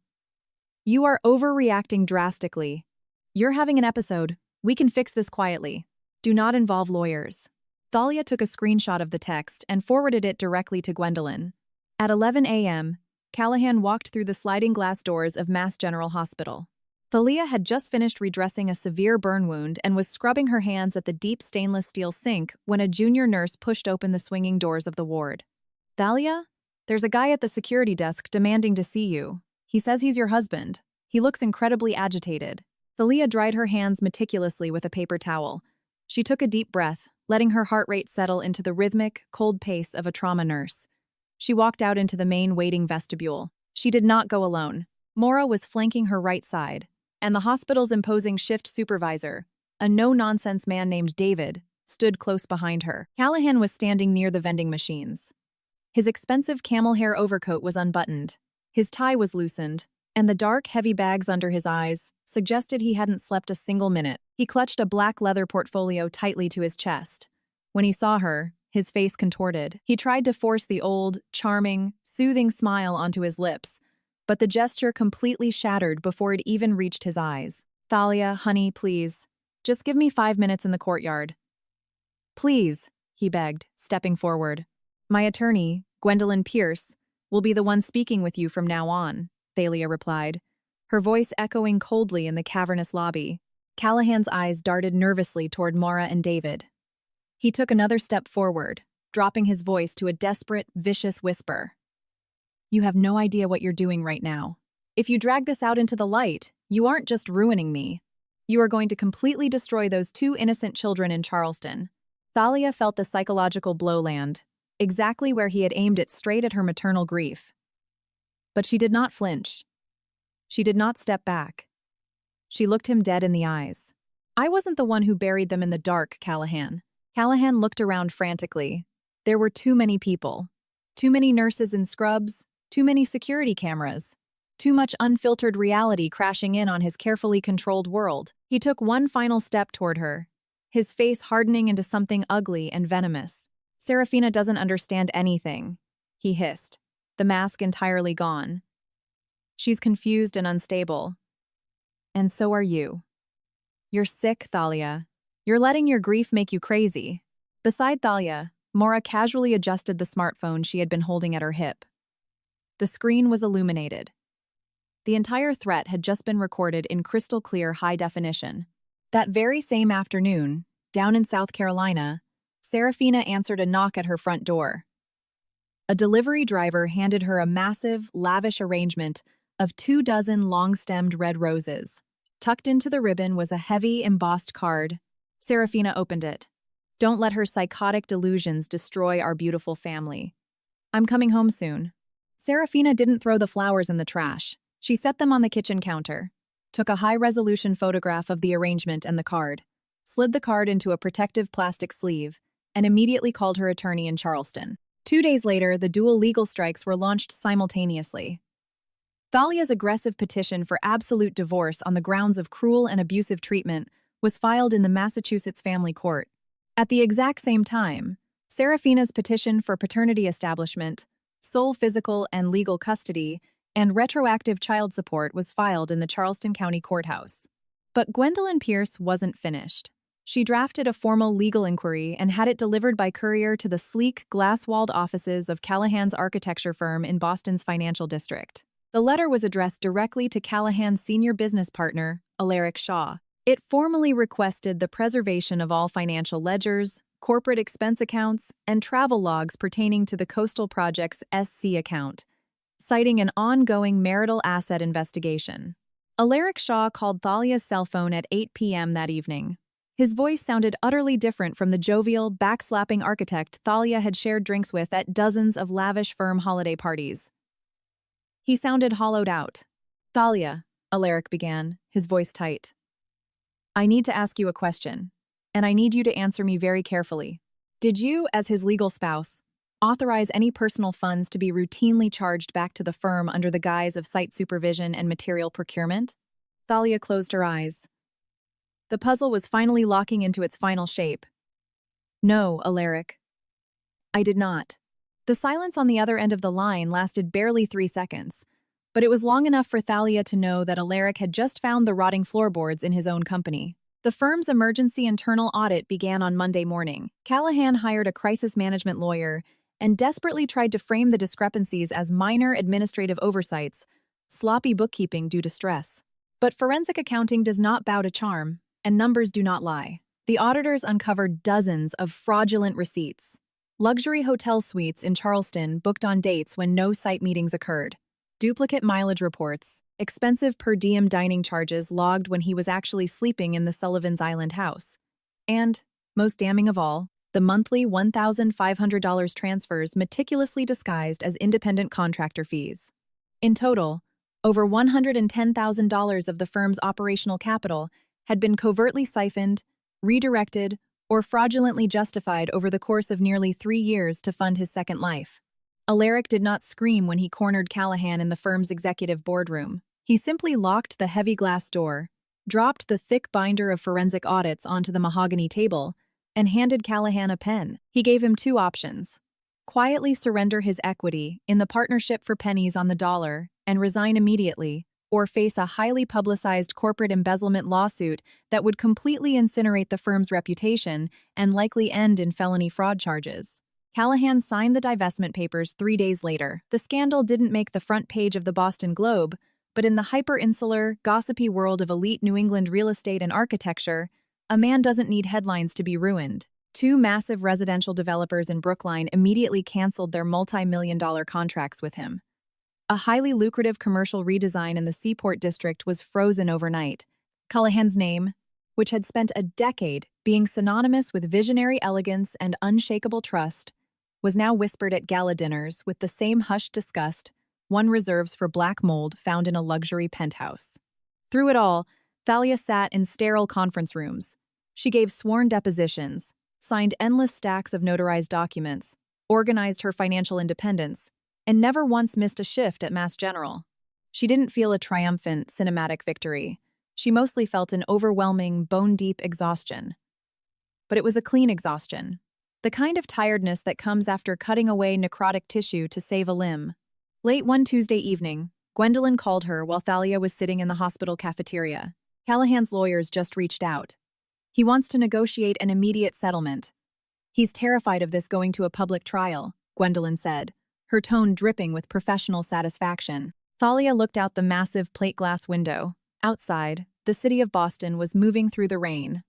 Speaker 1: "You are overreacting drastically. You're having an episode. We can fix this quietly. Do not involve lawyers." Thalia took a screenshot of the text and forwarded it directly to Gwendolyn. At 11 a.m., Callahan walked through the sliding glass doors of Mass General Hospital. Thalia had just finished redressing a severe burn wound and was scrubbing her hands at the deep stainless steel sink when a junior nurse pushed open the swinging doors of the ward. "Thalia, there's a guy at the security desk demanding to see you. He says he's your husband. He looks incredibly agitated." Thalia dried her hands meticulously with a paper towel. She took a deep breath, letting her heart rate settle into the rhythmic, cold pace of a trauma nurse. She walked out into the main waiting vestibule. She did not go alone. Maura was flanking her right side, and the hospital's imposing shift supervisor, a no-nonsense man named David, stood close behind her. Callahan was standing near the vending machines. His expensive camel hair overcoat was unbuttoned. His tie was loosened, and the dark, heavy bags under his eyes suggested he hadn't slept a single minute. He clutched a black leather portfolio tightly to his chest. When he saw her, his face contorted. He tried to force the old, charming, soothing smile onto his lips, but the gesture completely shattered before it even reached his eyes. "Thalia, honey, please. Just give me 5 minutes in the courtyard." "Please," he begged, stepping forward. "My attorney, Gwendolyn Pierce, will be the one speaking with you from now on," Thalia replied, her voice echoing coldly in the cavernous lobby. Callahan's eyes darted nervously toward Maura and David. He took another step forward, dropping his voice to a desperate, vicious whisper. "You have no idea what you're doing right now. If you drag this out into the light, you aren't just ruining me. You are going to completely destroy those 2 innocent children in Charleston." Thalia felt the psychological blow land, exactly where he had aimed it, straight at her maternal grief. But she did not flinch. She did not step back. She looked him dead in the eyes. "I wasn't the one who buried them in the dark, Callahan." Callahan looked around frantically. There were too many people. Too many nurses in scrubs, too many security cameras, too much unfiltered reality crashing in on his carefully controlled world. He took one final step toward her, his face hardening into something ugly and venomous. "Serafina doesn't understand anything," he hissed, the mask entirely gone. "She's confused and unstable. And so are you. You're sick, Thalia. You're letting your grief make you crazy." Beside Thalia, Maura casually adjusted the smartphone she had been holding at her hip. The screen was illuminated. The entire threat had just been recorded in crystal-clear high definition. That very same afternoon, down in South Carolina, Serafina answered a knock at her front door. A delivery driver handed her a massive, lavish arrangement of 24 long-stemmed red roses. Tucked into the ribbon was a heavy, embossed card. Serafina opened it. "Don't let her psychotic delusions destroy our beautiful family. I'm coming home soon." Serafina didn't throw the flowers in the trash. She set them on the kitchen counter, took a high-resolution photograph of the arrangement and the card, slid the card into a protective plastic sleeve, and immediately called her attorney in Charleston. 2 days later, the dual legal strikes were launched simultaneously. Thalia's aggressive petition for absolute divorce on the grounds of cruel and abusive treatment was filed in the Massachusetts Family Court. At the exact same time, Serafina's petition for paternity establishment, sole physical and legal custody, and retroactive child support was filed in the Charleston County Courthouse. But Gwendolyn Pierce wasn't finished. She drafted a formal legal inquiry and had it delivered by courier to the sleek, glass-walled offices of Callahan's architecture firm in Boston's financial district. The letter was addressed directly to Callahan's senior business partner, Alaric Shaw. It formally requested the preservation of all financial ledgers, corporate expense accounts, and travel logs pertaining to the Coastal Project's SC account, citing an ongoing marital asset investigation. Alaric Shaw called Thalia's cell phone at 8 p.m. that evening. His voice sounded utterly different from the jovial, backslapping architect Thalia had shared drinks with at dozens of lavish firm holiday parties. He sounded hollowed out. "Thalia," Alaric began, his voice tight. "I need to ask you a question, and I need you to answer me very carefully. Did you, as his legal spouse, authorize any personal funds to be routinely charged back to the firm under the guise of site supervision and material procurement?" Thalia closed her eyes. The puzzle was finally locking into its final shape. "No, Alaric. I did not." The silence on the other end of the line lasted barely 3 seconds, but it was long enough for Thalia to know that Alaric had just found the rotting floorboards in his own company. The firm's emergency internal audit began on Monday morning. Callahan hired a crisis management lawyer and desperately tried to frame the discrepancies as minor administrative oversights, sloppy bookkeeping due to stress. But forensic accounting does not bow to charm, and numbers do not lie. The auditors uncovered dozens of fraudulent receipts. Luxury hotel suites in Charleston booked on dates when no site meetings occurred. Duplicate mileage reports, expensive per diem dining charges logged when he was actually sleeping in the Sullivan's Island house. And, most damning of all, the monthly $1,500 transfers meticulously disguised as independent contractor fees. In total, over $110,000 of the firm's operational capital had been covertly siphoned, redirected, or fraudulently justified over the course of nearly 3 years to fund his second life. Alaric did not scream when he cornered Callahan in the firm's executive boardroom. He simply locked the heavy glass door, dropped the thick binder of forensic audits onto the mahogany table, and handed Callahan a pen. He gave him 2 options: quietly surrender his equity in the partnership for pennies on the dollar and resign immediately, or face a highly publicized corporate embezzlement lawsuit that would completely incinerate the firm's reputation and likely end in felony fraud charges. Callahan signed the divestment papers 3 days later. The scandal didn't make the front page of the Boston Globe, but in the hyper-insular, gossipy world of elite New England real estate and architecture, a man doesn't need headlines to be ruined. 2 massive residential developers in Brookline immediately canceled their multi-million-dollar contracts with him. A highly lucrative commercial redesign in the Seaport District was frozen overnight. Callahan's name, which had spent a decade being synonymous with visionary elegance and unshakable trust, was now whispered at gala dinners with the same hushed disgust one reserves for black mold found in a luxury penthouse. Through it all, Thalia sat in sterile conference rooms. She gave sworn depositions, signed endless stacks of notarized documents, organized her financial independence, and never once missed a shift at Mass General. She didn't feel a triumphant, cinematic victory. She mostly felt an overwhelming, bone-deep exhaustion. But it was a clean exhaustion, the kind of tiredness that comes after cutting away necrotic tissue to save a limb. Late one Tuesday evening, Gwendolyn called her while Thalia was sitting in the hospital cafeteria. "Callahan's lawyers just reached out. He wants to negotiate an immediate settlement. He's terrified of this going to a public trial," Gwendolyn said, her tone dripping with professional satisfaction. Thalia looked out the massive plate glass window. Outside, the city of Boston was moving through the rain,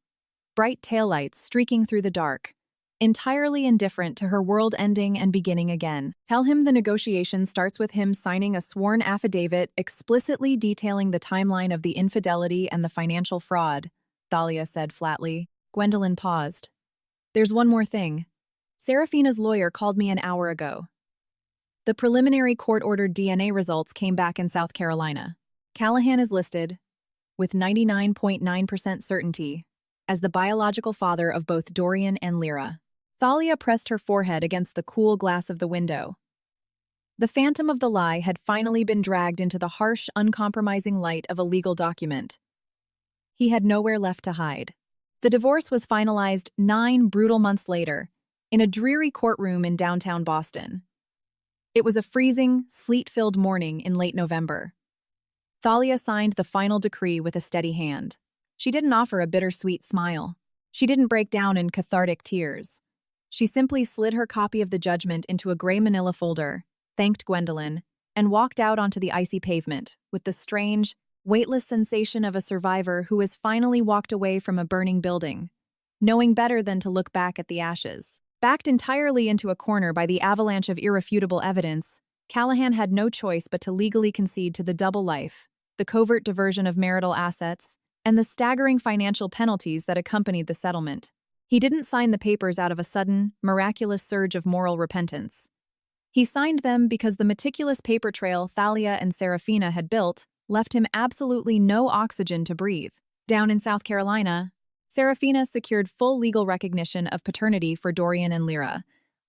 Speaker 1: bright taillights streaking through the dark, entirely indifferent to her world ending and beginning again. "Tell him the negotiation starts with him signing a sworn affidavit explicitly detailing the timeline of the infidelity and the financial fraud," Thalia said flatly. Gwendolyn paused. "There's one more thing. Serafina's lawyer called me an hour ago. The preliminary court-ordered DNA results came back in South Carolina. Callahan is listed, with 99.9% certainty, as the biological father of both Dorian and Lyra." Thalia pressed her forehead against the cool glass of the window. The phantom of the lie had finally been dragged into the harsh, uncompromising light of a legal document. He had nowhere left to hide. The divorce was finalized 9 brutal months later, in a dreary courtroom in downtown Boston. It was a freezing, sleet-filled morning in late November. Thalia signed the final decree with a steady hand. She didn't offer a bittersweet smile. She didn't break down in cathartic tears. She simply slid her copy of the judgment into a gray manila folder, thanked Gwendolyn, and walked out onto the icy pavement with the strange, weightless sensation of a survivor who has finally walked away from a burning building, knowing better than to look back at the ashes. Backed entirely into a corner by the avalanche of irrefutable evidence, Callahan had no choice but to legally concede to the double life, the covert diversion of marital assets, and the staggering financial penalties that accompanied the settlement. He didn't sign the papers out of a sudden, miraculous surge of moral repentance. He signed them because the meticulous paper trail Thalia and Serafina had built left him absolutely no oxygen to breathe. Down in South Carolina, Serafina secured full legal recognition of paternity for Dorian and Lyra,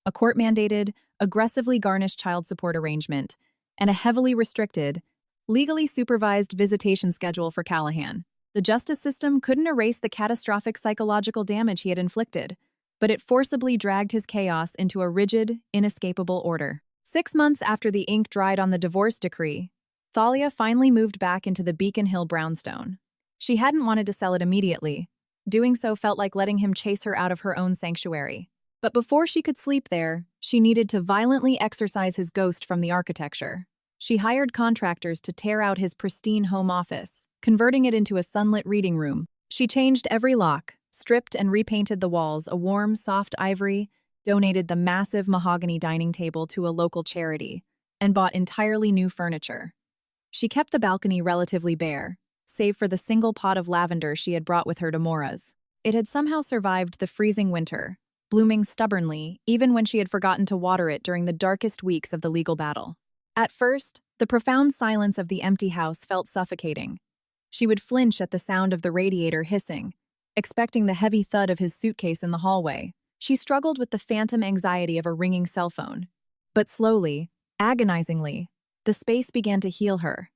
Speaker 1: a court-mandated, aggressively garnished child support arrangement, and a heavily restricted, legally supervised visitation schedule for Callahan. The justice system couldn't erase the catastrophic psychological damage he had inflicted, but it forcibly dragged his chaos into a rigid, inescapable order. 6 months after the ink dried on the divorce decree, Thalia finally moved back into the Beacon Hill brownstone. She hadn't wanted to sell it immediately. Doing so felt like letting him chase her out of her own sanctuary. But before she could sleep there, she needed to violently exorcise his ghost from the architecture. She hired contractors to tear out his pristine home office, converting it into a sunlit reading room. She changed every lock, stripped and repainted the walls a warm, soft ivory, donated the massive mahogany dining table to a local charity, and bought entirely new furniture. She kept the balcony relatively bare, save for the single pot of lavender she had brought with her to Mora's. It had somehow survived the freezing winter, blooming stubbornly even when she had forgotten to water it during the darkest weeks of the legal battle. At first, the profound silence of the empty house felt suffocating. She would flinch at the sound of the radiator hissing, expecting the heavy thud of his suitcase in the hallway. She struggled with the phantom anxiety of a ringing cell phone. But slowly, agonizingly, the space began to heal her.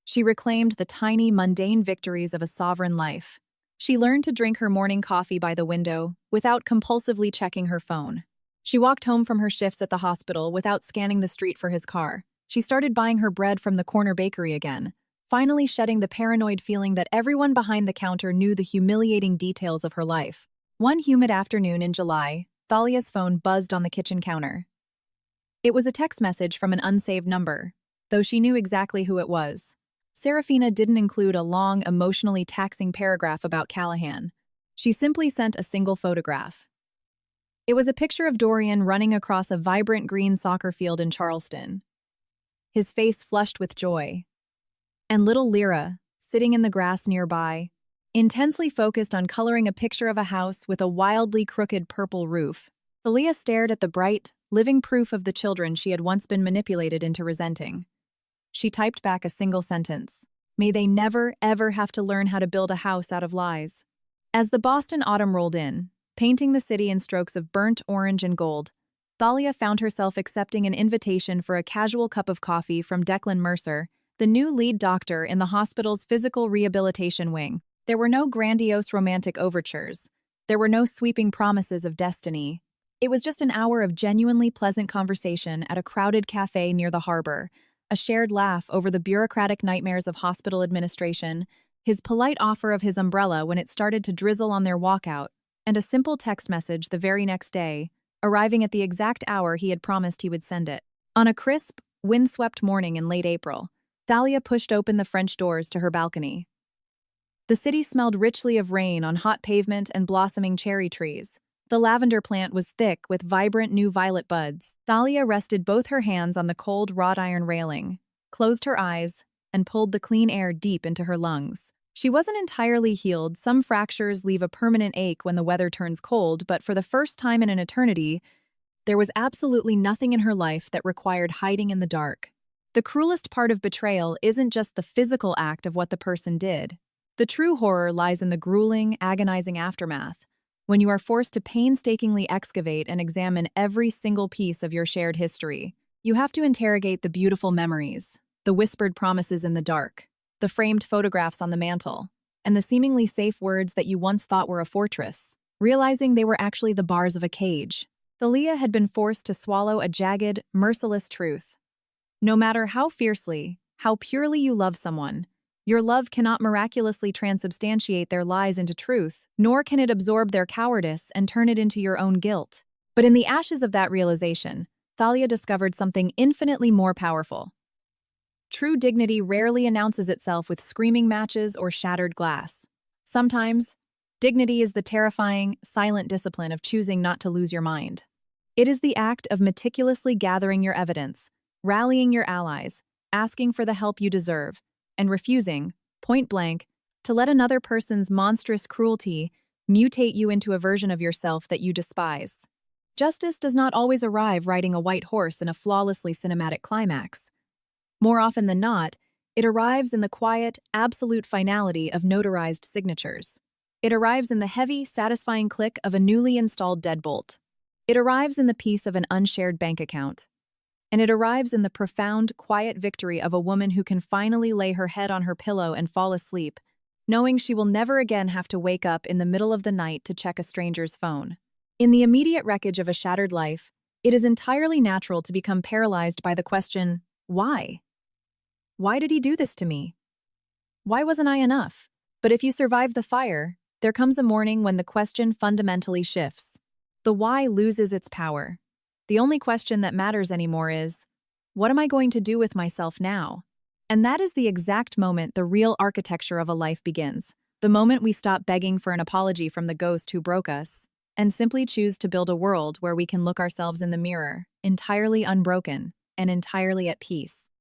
Speaker 1: She reclaimed the tiny, mundane victories of a sovereign life. She learned to drink her morning coffee by the window without compulsively checking her phone. She walked home from her shifts at the hospital without scanning the street for his car. She started buying her bread from the corner bakery again, finally shedding the paranoid feeling that everyone behind the counter knew the humiliating details of her life. One humid afternoon in July, Thalia's phone buzzed on the kitchen counter. It was a text message from an unsaved number, though she knew exactly who it was. Serafina didn't include a long, emotionally taxing paragraph about Callahan. She simply sent a single photograph. It was a picture of Dorian running across a vibrant green soccer field in Charleston, his face flushed with joy, and little Lyra, sitting in the grass nearby, intensely focused on coloring a picture of a house with a wildly crooked purple roof. Thalia stared at the bright, living proof of the children she had once been manipulated into resenting. She typed back a single sentence. May they never, ever have to learn how to build a house out of lies. As the Boston autumn rolled in, painting the city in strokes of burnt orange and gold, Thalia found herself accepting an invitation for a casual cup of coffee from Declan Mercer, the new lead doctor in the hospital's physical rehabilitation wing. There were no grandiose romantic overtures. There were no sweeping promises of destiny. It was just an hour of genuinely pleasant conversation at a crowded cafe near the harbor, a shared laugh over the bureaucratic nightmares of hospital administration, his polite offer of his umbrella when it started to drizzle on their walkout, and a simple text message the very next day, arriving at the exact hour he had promised he would send it. On a crisp, wind-swept morning in late April, Thalia pushed open the French doors to her balcony. The city smelled richly of rain on hot pavement and blossoming cherry trees. The lavender plant was thick with vibrant new violet buds. Thalia rested both her hands on the cold wrought iron railing, closed her eyes, and pulled the clean air deep into her lungs. She wasn't entirely healed. Some fractures leave a permanent ache when the weather turns cold, but for the first time in an eternity, there was absolutely nothing in her life that required hiding in the dark. The cruelest part of betrayal isn't just the physical act of what the person did. The true horror lies in the grueling, agonizing aftermath, when you are forced to painstakingly excavate and examine every single piece of your shared history. You have to interrogate the beautiful memories, the whispered promises in the dark, the framed photographs on the mantel, and the seemingly safe words that you once thought were a fortress, realizing they were actually the bars of a cage. Thalia had been forced to swallow a jagged, merciless truth. No matter how fiercely, how purely you love someone, your love cannot miraculously transubstantiate their lies into truth, nor can it absorb their cowardice and turn it into your own guilt. But in the ashes of that realization, Thalia discovered something infinitely more powerful. True dignity rarely announces itself with screaming matches or shattered glass. Sometimes, dignity is the terrifying, silent discipline of choosing not to lose your mind. It is the act of meticulously gathering your evidence, rallying your allies, asking for the help you deserve, and refusing, point blank, to let another person's monstrous cruelty mutate you into a version of yourself that you despise. Justice does not always arrive riding a white horse in a flawlessly cinematic climax. More often than not, it arrives in the quiet, absolute finality of notarized signatures. It arrives in the heavy, satisfying click of a newly installed deadbolt. It arrives in the peace of an unshared bank account. And it arrives in the profound, quiet victory of a woman who can finally lay her head on her pillow and fall asleep, knowing she will never again have to wake up in the middle of the night to check a stranger's phone. In the immediate wreckage of a shattered life, it is entirely natural to become paralyzed by the question, why? Why did he do this to me? Why wasn't I enough? But if you survive the fire, there comes a morning when the question fundamentally shifts. The why loses its power. The only question that matters anymore is, what am I going to do with myself now? And that is the exact moment the real architecture of a life begins. The moment we stop begging for an apology from the ghost who broke us, and simply choose to build a world where we can look ourselves in the mirror, entirely unbroken and entirely at peace.